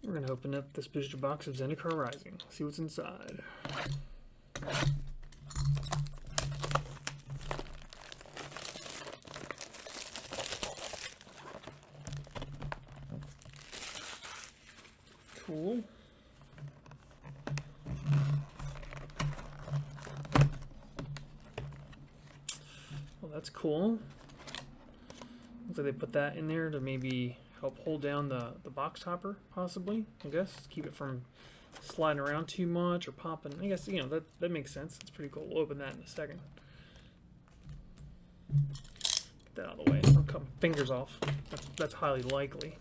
We're going to open up this booster box of Zendikar Rising, see what's inside. Cool. Well, that's cool. Looks like they put that in there to maybe help hold down the box topper, possibly, I guess. Keep it from sliding around too much or popping. I guess, you know, that makes sense. It's pretty cool. We'll open that in a second. Get that out of the way. I'll cut my fingers off. That's highly likely.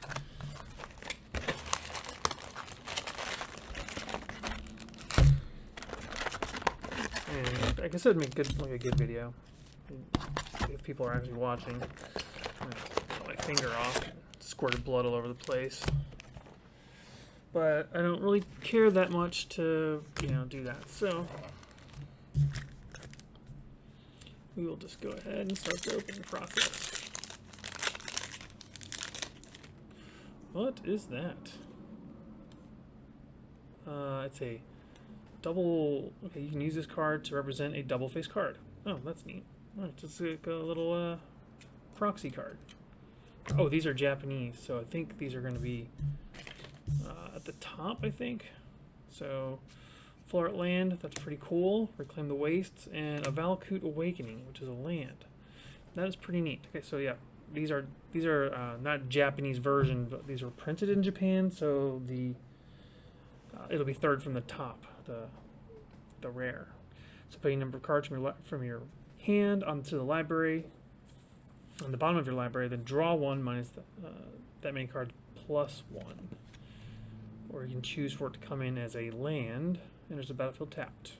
And I guess it'd make a good video if people are actually watching. Cut my finger off, squirted blood all over the place. But I don't really care that much to, you know, do that. So we will just go ahead and start the opening process. What is that? It's a double. Okay, you can use this card to represent a double face card. Oh, that's neat. All right, just like a little proxy card. Oh, these are Japanese, so I think these are going to be at the top, I think. So, Full Art Land, that's pretty cool. Reclaim the Wastes, and a Valakut Awakening, which is a land. That is pretty neat. Okay, so yeah, these are not Japanese version, but these are printed in Japan, so the it'll be third from the top, the rare. So put a number of cards from your hand onto the library, on the bottom of your library, then draw one minus that many cards plus one. Or you can choose for it to come in as a land, and there's a battlefield tapped.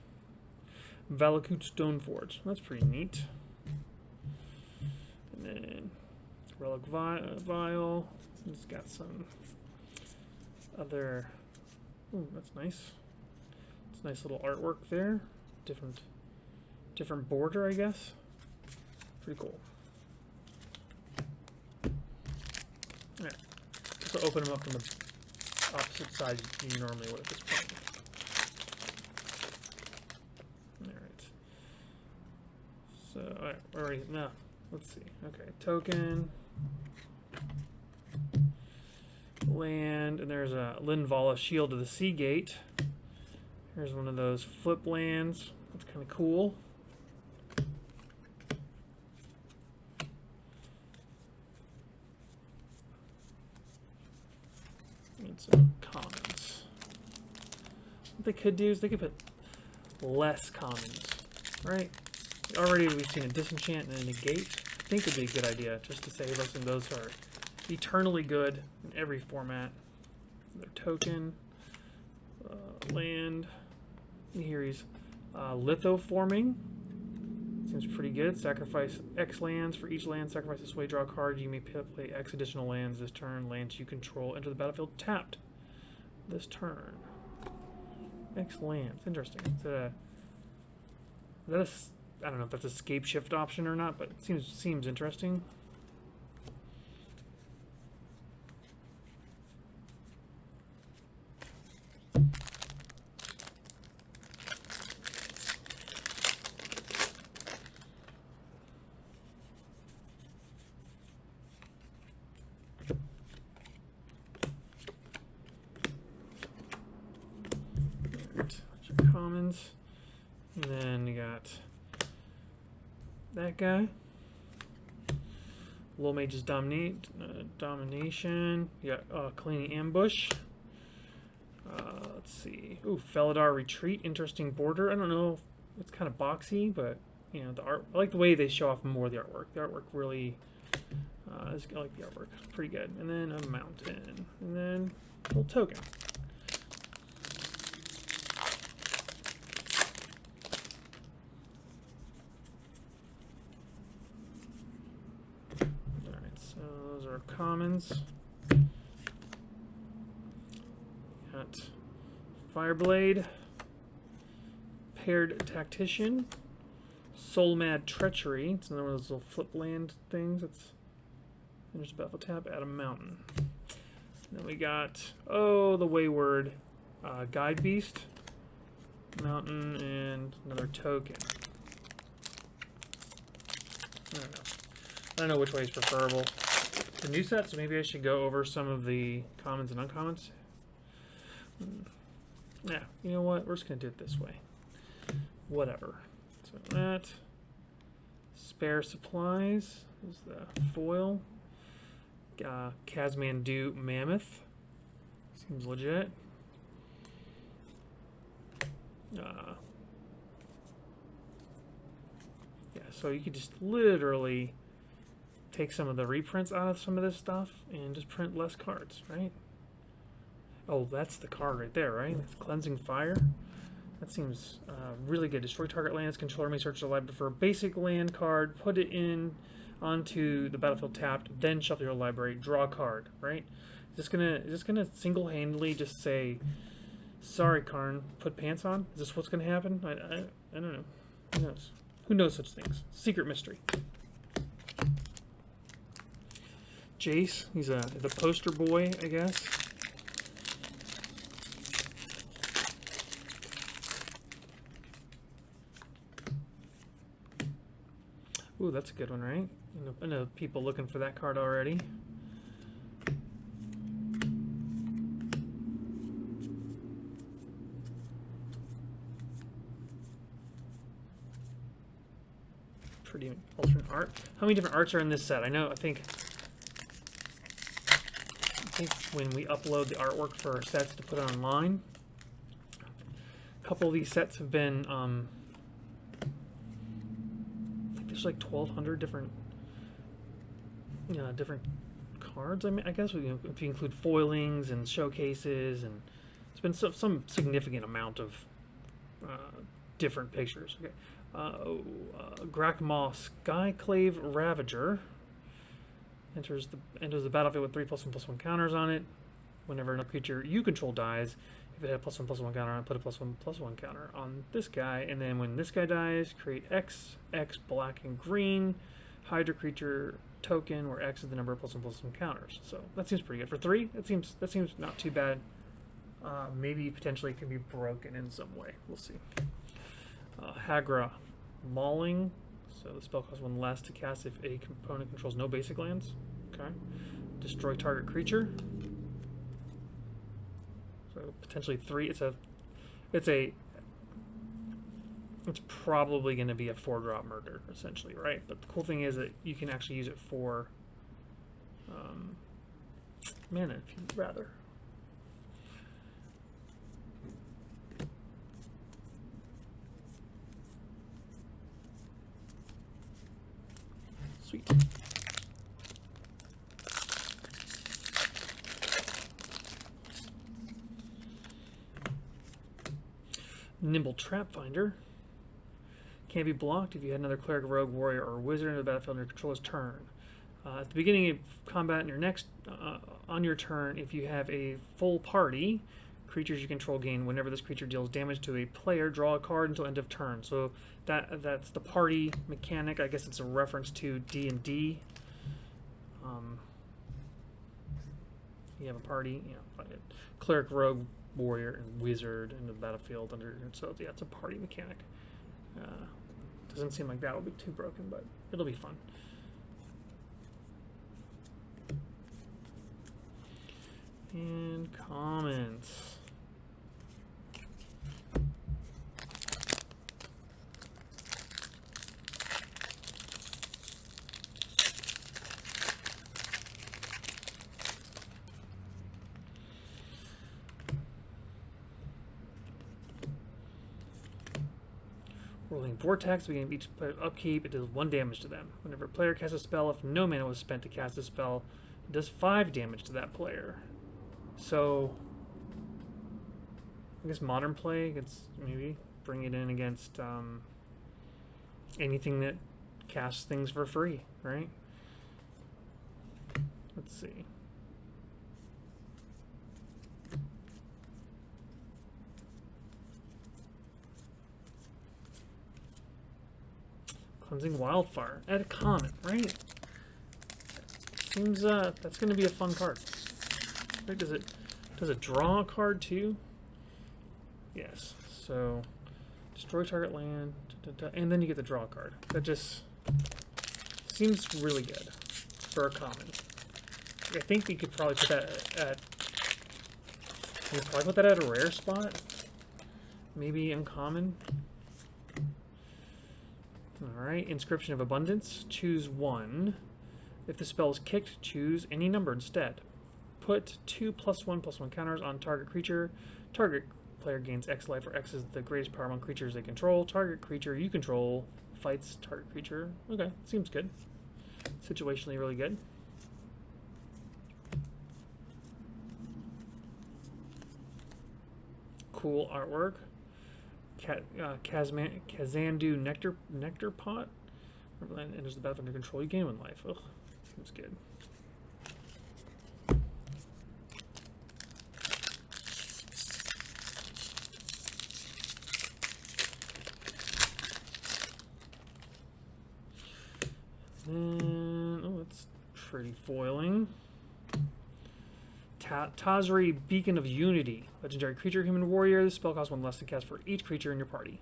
Valakut Stoneforge, that's pretty neat. And then Relic Vial, it's got some other, ooh, that's nice. It's a nice little artwork there. Different border, I guess. Pretty cool. Alright, so open them up from the opposite side you normally would at this point. Alright. So, alright, where are you? No, let's see. Okay, token. Land, and there's a Linvala Shield of the Sea Gate. Here's one of those flip lands. That's kind of cool. And some commons. What they could do is they could put less commons, right? Already we've seen a disenchant and a negate. I think it'd be a good idea just to save us, and those are eternally good in every format. Their token, land. And here he's lithoforming. Seems pretty good. Sacrifice X lands. For each land, sacrifice this way, draw a card. You may play X additional lands this turn. Lands you control enter the battlefield tapped this turn. X lands. Interesting. I don't know if that's a scape shift option or not, but it seems interesting. Commons, and then you got that guy. Low Mage's Domination. You got Kalini Ambush. Let's see. Ooh, Felidar Retreat. Interesting border. I don't know. It's kind of boxy, but you know the art. I like the way they show off more of the artwork. The artwork really. I like the artwork. It's pretty good. And then a mountain, and then a little token. Commons. Got Fireblade, Paired Tactician, Soul Mad Treachery. It's another one of those little flip land things. It's there's a battlefield tap, add a mountain. Then we got, oh, the Wayward Guide Beast, Mountain, and another token. I don't know which way is preferable. The new set, so maybe I should go over some of the commons and uncommons. Yeah, you know what? We're just going to do it this way. Whatever. So that. Spare supplies is the foil. Kazmandu Mammoth. Seems legit. Yeah, so you could just literally take some of the reprints out of some of this stuff and just print less cards, right? Oh, that's the card right there, right? That's Cleansing Fire. That seems really good. Destroy target lands. Controller may search the library for a basic land card, put it in onto the battlefield tapped, then shuffle your library, draw a card, right? Is this gonna single-handedly just say, sorry, Karn, put pants on? Is this what's gonna happen? I don't know. Who knows? Who knows such things? Secret mystery. Jace, he's the poster boy, I guess. Ooh, that's a good one, right? I know people looking for that card already. Pretty alternate art. How many different arts are in this set? I think when we upload the artwork for our sets to put online, a couple of these sets have been I think there's like 1,200 different cards. I mean, I guess if you include foilings and showcases, and it's been some significant amount of different pictures. Okay. Grakmaw Skyclave Ravager enters the battlefield with 3+1/+1 counters on it. Whenever a creature you control dies, if it had +1/+1 counter on it, put a +1/+1 counter on this guy. And then when this guy dies, create X black and green Hydra creature token, where X is the number of +1/+1 counters. So that seems pretty good for 3. That seems not too bad. Maybe potentially it can be broken in some way. We'll see. Hagra Mauling. So the spell costs 1 less to cast if a component controls no basic lands. Okay. Destroy target creature. So potentially 3. It's probably going to be a 4-drop murder, essentially, right? But the cool thing is that you can actually use it for mana if you'd rather. Sweet. Nimble Trap Finder. Can't be blocked if you had another cleric, rogue, warrior, or wizard in the battlefield on your controller's turn. At the beginning of combat in your next on your turn, if you have a full party, creatures you control gain whenever this creature deals damage to a player, draw a card until end of turn. So that's the party mechanic. I guess it's a reference to D&D. You have a party, cleric, rogue, warrior, and wizard in the battlefield under. So yeah, it's a party mechanic. Doesn't seem like that will be too broken, but it'll be fun. And comments. Rolling Vortex, beginning of each player's upkeep, it does 1 damage to them. Whenever a player casts a spell, if no mana was spent to cast a spell, it does 5 damage to that player. So, I guess modern play, it's maybe bring it in against anything that casts things for free, right? Let's see. Cleansing Wildfire. Add a common, right? Seems that's going to be a fun card. Right? Does it draw a card too? Yes. So destroy target land, and then you get the draw card. That just seems really good for a common. I think you could probably put that at. You could probably put that at a rare spot. Maybe uncommon. Alright, Inscription of Abundance. Choose one. If the spell is kicked, choose any number instead. Put 2+1/+1 counters on target creature. Target player gains X life, where X is the greatest power among creatures they control. Target creature you control fights target creature. Okay, seems good. Situationally really good. Cool artwork. Kazandu Nectar Pot. Enters the battlefield under control. You gain 1 life. Ugh, seems good. Oh, it's pretty foiling. Tazri, Beacon of Unity. Legendary creature, human warrior. This spell costs 1 less to cast for each creature in your party.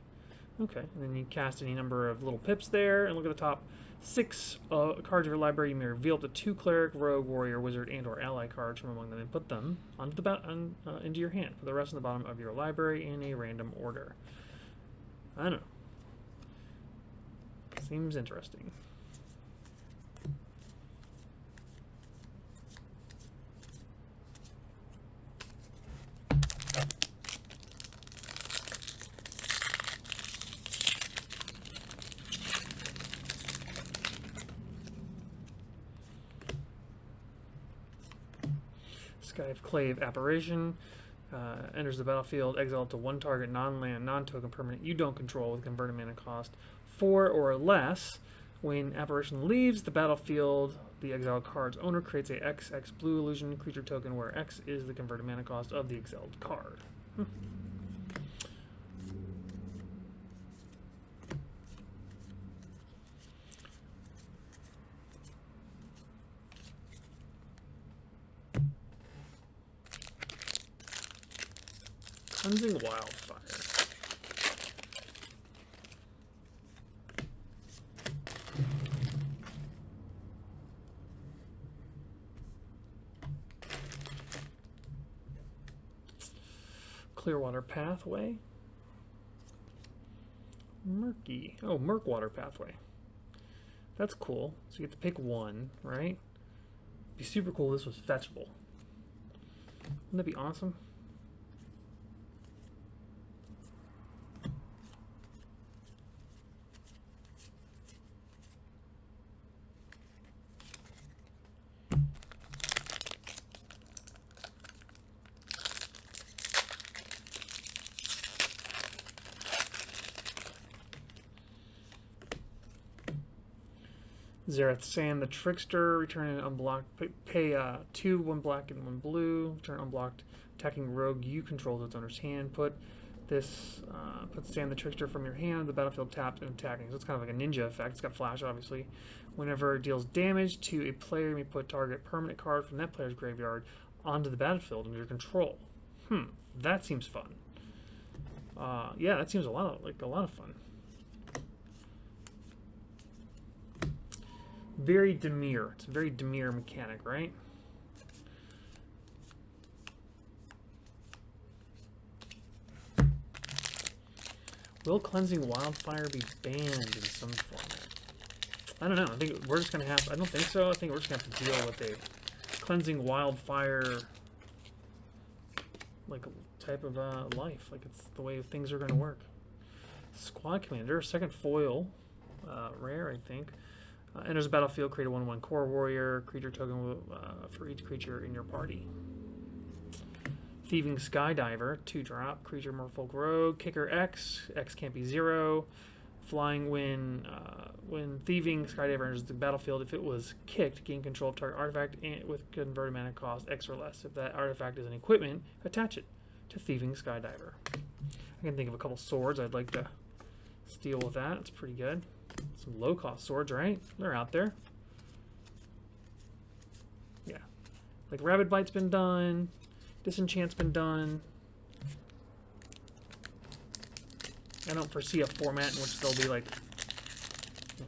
Okay, and then you cast any number of little pips there, and look at the top 6 cards of your library. You may reveal up to 2 cleric, rogue, warrior, wizard, and/or ally cards from among them, and put them onto the into your hand. Put the rest on the bottom of your library in a random order. I don't know. Seems interesting. Sky of Clave Apparition. Enters the battlefield, exiled to 1 target non-land, non-token permanent you don't control with converted mana cost 4 or less. When Apparition leaves the battlefield, the exiled card's owner creates a XX blue illusion creature token where X is the converted mana cost of the exiled card. Cleansing Wildfire. Clearwater Pathway. Murky. Oh, Murkwater Pathway. That's cool. So you get to pick 1, right? It'd be super cool if this was fetchable. Wouldn't that be awesome? Zareth Sand the Trickster, return an unblocked, pay 2, 1 black and 1 blue, return unblocked attacking rogue you control to its owner's hand. Put Sand the Trickster from your hand, the battlefield tapped and attacking. So it's kind of like a ninja effect. It's got flash, obviously. Whenever it deals damage to a player, you may put target permanent card from that player's graveyard onto the battlefield under your control. That seems fun. Yeah, that seems a lot of fun. Very demure. It's a very demure mechanic, right? Will Cleansing Wildfire be banned in some format? I don't know. I think we're just going to have... I don't think so. I think we're just going to have to deal with a Cleansing Wildfire like type of life. Like it's the way things are going to work. Squad Commander, second foil. Rare, I think. Enters the battlefield, create a 1/1 core warrior, creature token for each creature in your party. Thieving Skydiver, 2-drop, creature merfolk rogue, kicker X, X can't be 0. Flying when Thieving Skydiver enters the battlefield, if it was kicked, gain control of target artifact with converted mana cost X or less. If that artifact is an equipment, attach it to Thieving Skydiver. I can think of a couple swords I'd like to steal with that. It's pretty good. Some low-cost swords, right? They're out there. Yeah. Like Rabid Bite's been done, Disenchant's been done. I don't foresee a format in which they'll be like.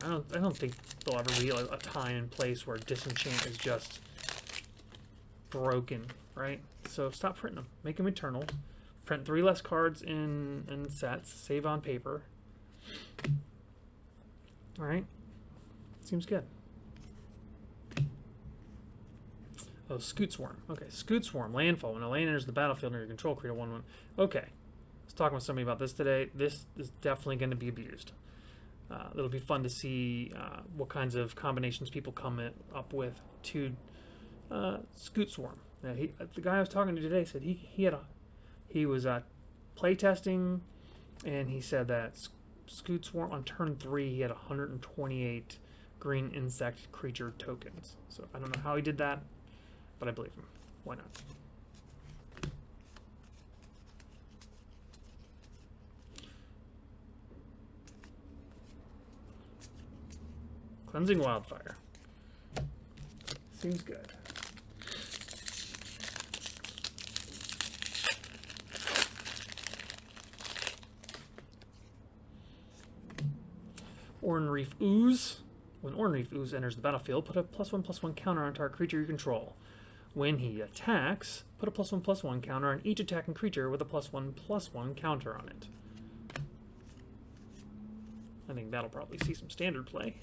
I don't think there'll ever be a time and place where Disenchant is just broken, right? So stop printing them. Make them eternal. Print 3 less cards in sets. Save on paper. All right. Seems good. Oh, Scoot Swarm. Okay, Scoot Swarm. Landfall. When a land enters the battlefield under your control, create a 1/1. Okay. I was talking with somebody about this today. This is definitely going to be abused. It'll be fun to see what kinds of combinations people come up with to Scoot Swarm. Now, the guy I was talking to today said he was play testing, and he said that Scoot Swarm on turn 3 he had 128 green insect creature tokens. So I don't know how he did that, but I believe him. Why not? Cleansing Wildfire. Seems good. Oran Reef Ooze. When Oran Reef Ooze enters the battlefield, put a +1/+1 counter on target creature you control. When he attacks, put a +1/+1 counter on each attacking creature with a +1/+1 counter on it. I think that'll probably see some standard play.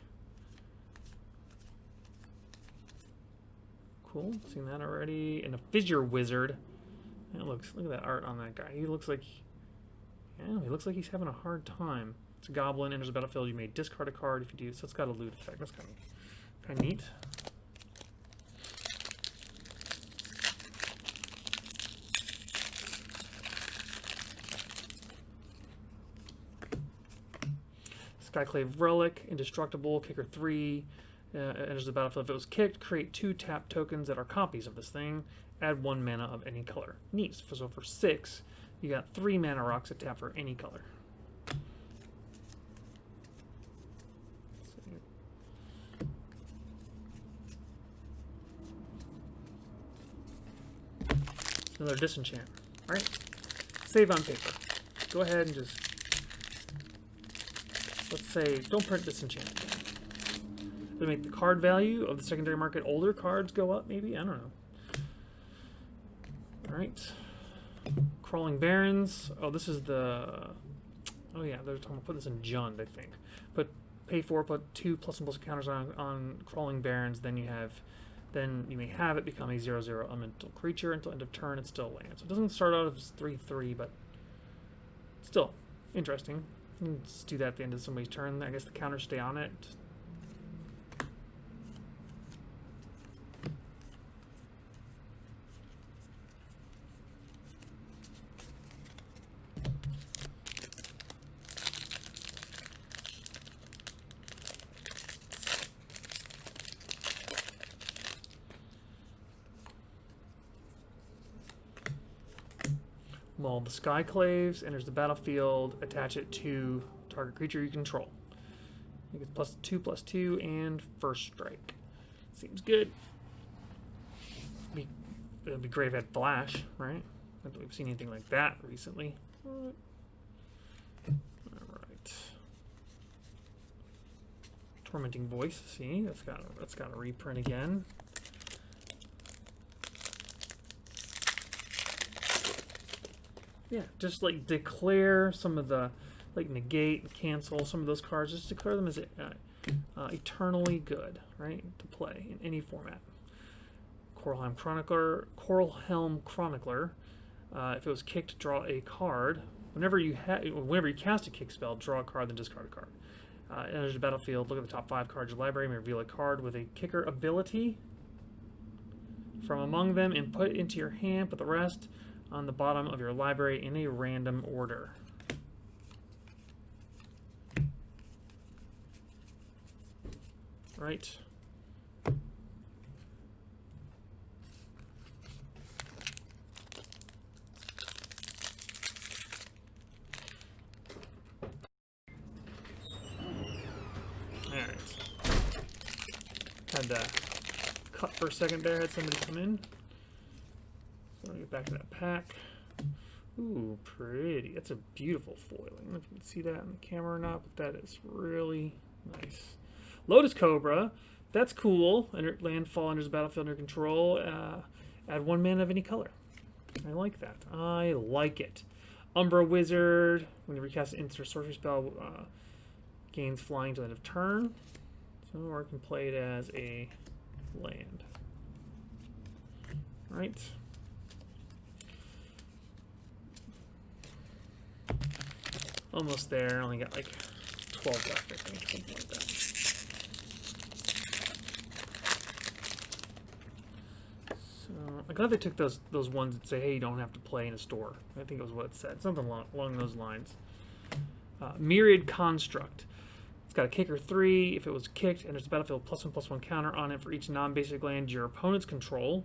Cool, seen that already. And a Fissure Wizard. Look at that art on that guy. He looks like he's having a hard time. It's a goblin, enters the battlefield, you may discard a card if you do, so it's got a loot effect. That's kind of neat. Skyclave Relic, indestructible, kicker 3, enters the battlefield. If it was kicked, create 2 tap tokens that are copies of this thing, add 1 mana of any color. Neat. So for 6, you got 3 mana rocks that tap for any color. Another Disenchant. Alright. Save on paper. Go ahead and just, let's say, don't print Disenchant again. It'll make the card value of the secondary market older cards go up, maybe? I don't know. Alright. Crawling Barrens. Oh, this is the... Oh yeah, they're talking about putting this in Jund, I think. Pay 4, put 2 +1/+1 counters on Crawling Barrens, then you may have it become a 0/0 elemental creature until end of turn. It's still land. So it doesn't start out as 3/3, but still interesting. You can just do that at the end of somebody's turn. I guess the counters stay on it. Maul the Skyclaves, enters the battlefield, attach it to target creature you control. You get +2/+2 and first strike. Seems good. It'd be great if it had Flash, right? I don't think we've seen anything like that recently. Alright. Tormenting Voice, see? That's got a reprint again. Yeah, just like declare some of the, like negate, cancel some of those cards. Just declare them as eternally good, right? To play in any format. Coralhelm Chronicler. If it was kicked, draw a card. Whenever you cast a kick spell, draw a card, then discard a card. Enters the battlefield. Look at the top 5 cards of your library. You may reveal a card with a kicker ability from among them and put it into your hand. Put the rest on the bottom of your library in a random order. Right. Alright. Had to cut for a second there, had somebody come in. So get back to that pack. Ooh, pretty. That's a beautiful foil. I don't know if you can see that in the camera or not, but that is really nice. Lotus Cobra. That's cool. Landfall enters the battlefield under control. Add 1 mana of any color. I like that. I like it. Umbra Wizard. When you recast an instant or sorcery spell, gains flying to the end of turn. So, or I can play it as a land. Right. Almost there. Only got like 12 left, I think. Something like that. So, I'm glad they took those ones that say, hey, you don't have to play in a store. I think it was what it said. Something along those lines. Myriad Construct. It's got a kicker 3. If it was kicked, enters the battlefield +1/+1 counter on it for each non-basic land your opponents control.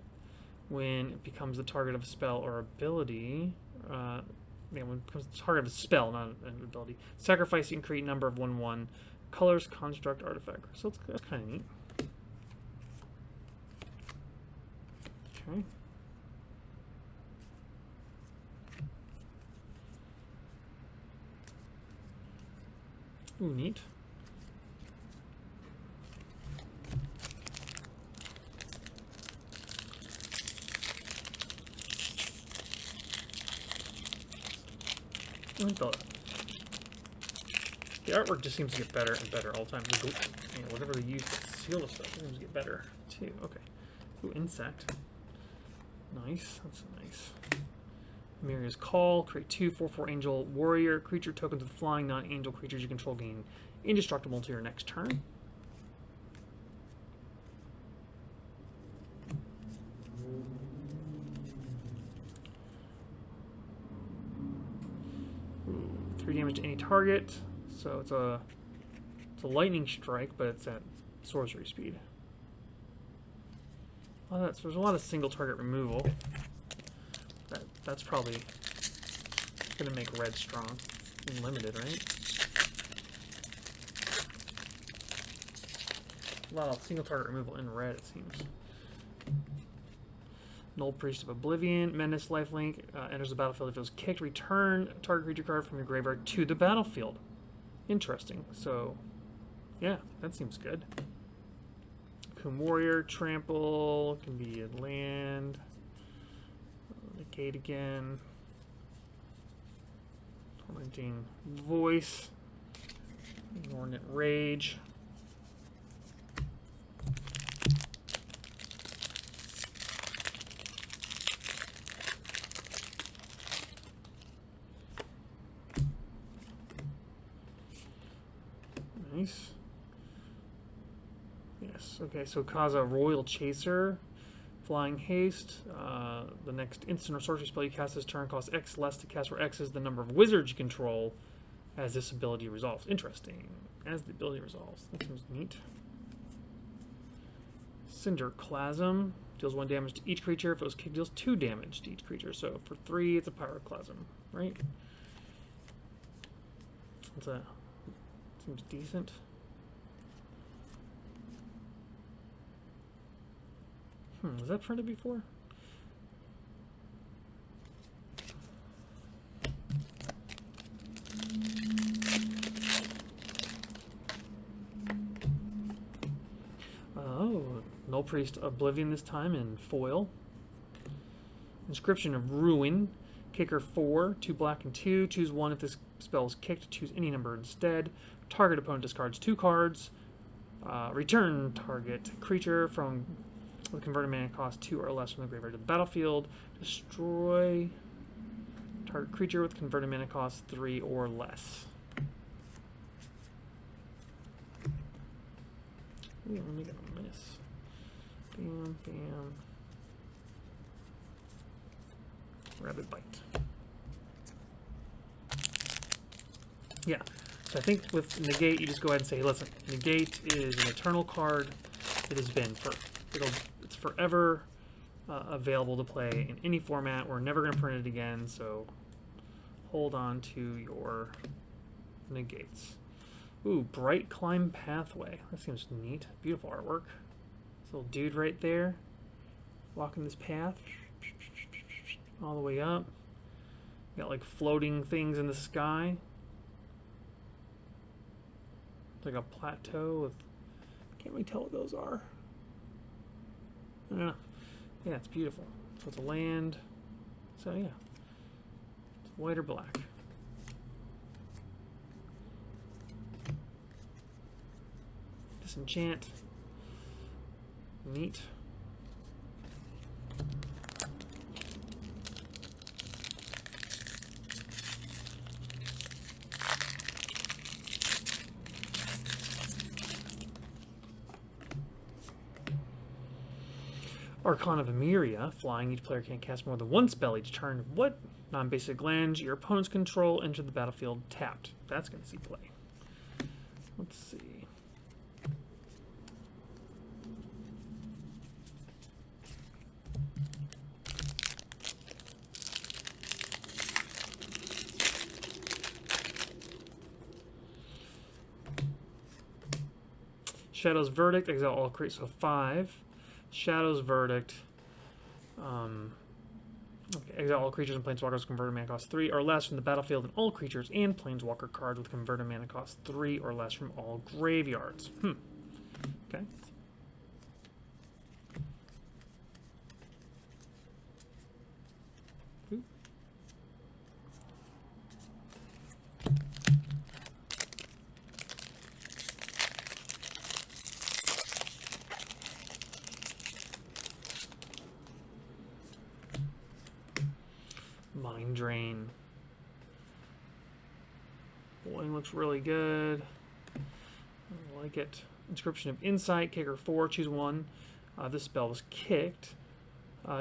When it becomes the target of a spell or ability, when it becomes the target of a spell, not an ability, sacrifice and create number of 1/1 colors, construct, artifact. So that's kind of neat. Okay. Ooh, neat. The artwork just seems to get better and better all the time. Whatever they use to seal the stuff seems to get better too. Okay. Ooh, insect. Nice. That's nice. Miria's Call. Create 2 4/4 Angel Warrior creature tokens with flying non-angel creatures you control gain indestructible until your next turn. Ooh, 3 damage to any target. So it's a lightning strike, but it's at sorcery speed. Oh, there's a lot of single target removal. That's probably gonna make red strong and limited, right? A lot of single target removal in red, it seems. Null Priest of Oblivion, Menace Lifelink, enters the battlefield if it was kicked. Return a target creature card from your graveyard to the battlefield. Interesting. So, yeah, that seems good. Coom Warrior, Trample, can be a land. Negate again. Tormenting Voice. Inordinate Rage. Nice. Yes, okay, so Kaza Royal Chaser. Flying Haste. The next instant or sorcery spell you cast this turn costs X less to cast, where X is the number of wizards you control as this ability resolves. Interesting. As the ability resolves. That seems neat. Cinderclasm. Deals 1 damage to each creature. If it was kicked, deals 2 damage to each creature. So for 3, it's a Pyroclasm, right? Seems decent. Was that printed before? Oh, Null Priest Oblivion this time in foil. Inscription of Ruin. Kicker 4, 2 black and 2. Choose 1 if this spell is kicked. Choose any number instead. Target opponent discards 2 cards. Return target creature from with converted mana cost 2 or less from the graveyard to the battlefield. Destroy target creature with converted mana cost 3 or less. Ooh, let me get a miss. Bam, bam. Rabbit Bite. Yeah, so I think with Negate, you just go ahead and say, listen, Negate is an eternal card. It has been it's forever available to play in any format. We're never going to print it again, so hold on to your Negates. Ooh, Bright Climb Pathway. That seems neat. Beautiful artwork. This little dude right there walking this path. all the way up. You got like floating things in the sky. It's like a plateau with, can't really tell what those are. I don't know. Yeah, it's beautiful. So it's a land. So yeah, it's white or black. Disenchant. Neat. Archon of Emeria, flying. Each player can't cast more than one spell each turn. What non-basic lands your opponents control enter the battlefield tapped? That's going to see play. Let's see. Shadow's Verdict, exile all creatures, so 5. Shadow's Verdict. Okay, exile all creatures and planeswalkers converted mana cost 3 or less from the battlefield, and all creatures and planeswalker cards with converted mana cost 3 or less from all graveyards. Okay. Ooh. Mind Drain. Boy, looks really good. I like it. Inscription of Insight, kicker 4, choose 1. This spell was kicked.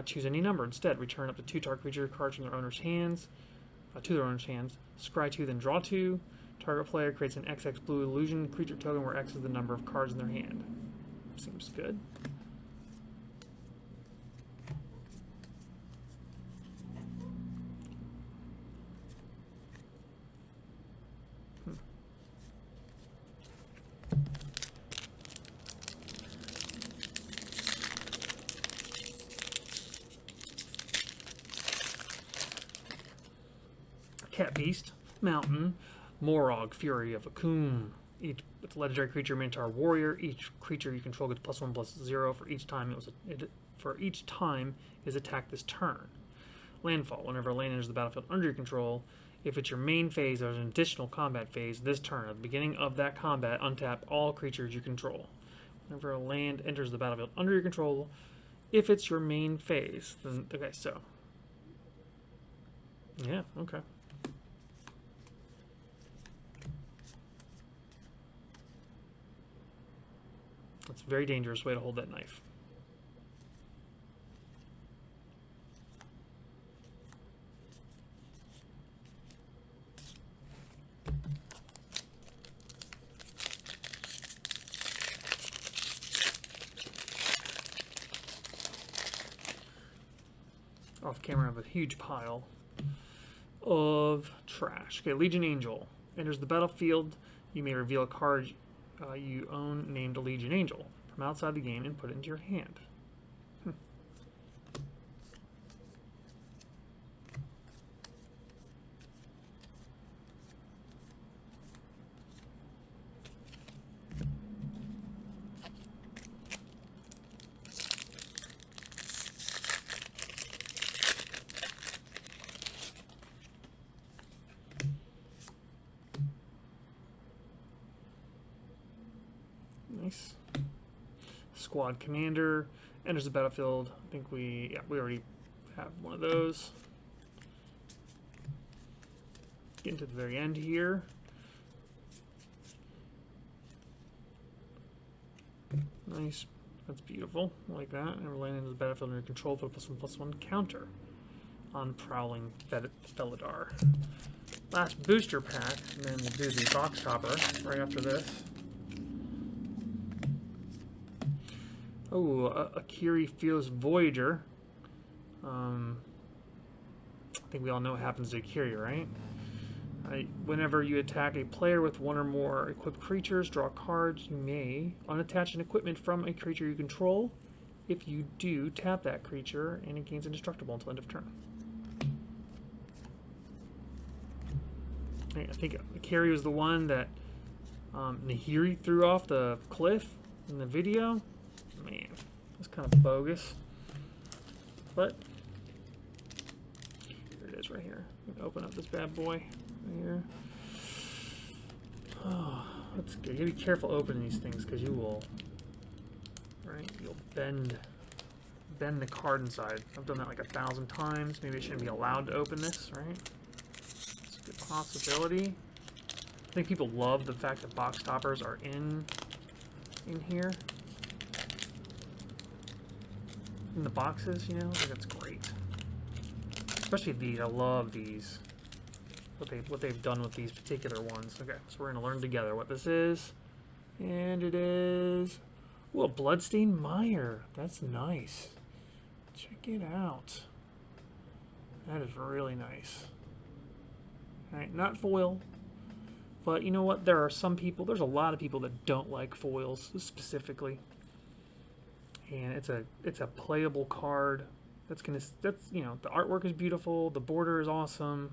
Choose any number instead. Return up to 2 target creature cards from their owner's hands, to their owner's hands. Scry 2, then draw 2. Target player creates an XX blue illusion creature token where X is the number of cards in their hand. Seems good. Cat Beast, Mountain, Morog, Fury of Akum. Each with legendary creature, Minotaur Warrior. Each creature you control gets +1/+0 for each time for each time is attacked this turn. Landfall. Whenever a land enters the battlefield under your control, if it's your main phase, there's an additional combat phase this turn. At the beginning of that combat, untap all creatures you control. Whenever a land enters the battlefield under your control, if it's your main phase, then okay. So yeah, okay. That's a very dangerous way to hold that knife. Off camera, I have a huge pile of trash. Okay, Legion Angel enters the battlefield. You may reveal a card you own named Legion Angel from outside the game and put it into your hand. Nice. Squad Commander enters the battlefield. I think we already have one of those. Getting to the very end here. Nice. That's beautiful. I like that. And we're landing into the battlefield under control for +1/+1 counter on Prowling Felidar. Last booster pack, and then we'll do the box topper right after this. Oh, Akiri Fearless Voyager. I think we all know what happens to Akiri, right? Whenever you attack a player with one or more equipped creatures, draw cards. You may unattach an equipment from a creature you control. If you do, tap that creature, and it gains indestructible until end of turn. I think Carrie was the one that Nahiri threw off the cliff in the video. Man, that's kind of bogus. But here it is right here. Open up this bad boy right here. Oh, that's good. You gotta be careful opening these things because you will, right? You'll bend the card inside. I've done that like 1,000 times. Maybe I shouldn't be allowed to open this, right? It's a good possibility. I think people love the fact that box toppers are in here. In the boxes, you know? I think that's great. Especially these. I love these. What they've done with these particular ones. Okay, so we're gonna learn together what this is. And it is... Ooh, a Bloodstained Mire. That's nice. Check it out. That is really nice. Alright, not foil. But you know what? There are some people, there's a lot of people that don't like foils specifically. And it's a playable card. That's you know, the artwork is beautiful, the border is awesome.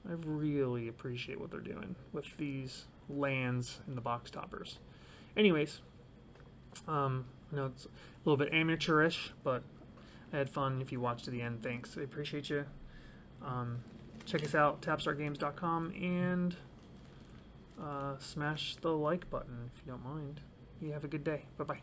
I really appreciate what they're doing with these lands and the box toppers. Anyways, I know it's a little bit amateurish, but I had fun. If you watched to the end, thanks. I appreciate you. Check us out, tapstargames.com, and smash the like button if you don't mind. You have a good day. Bye-bye.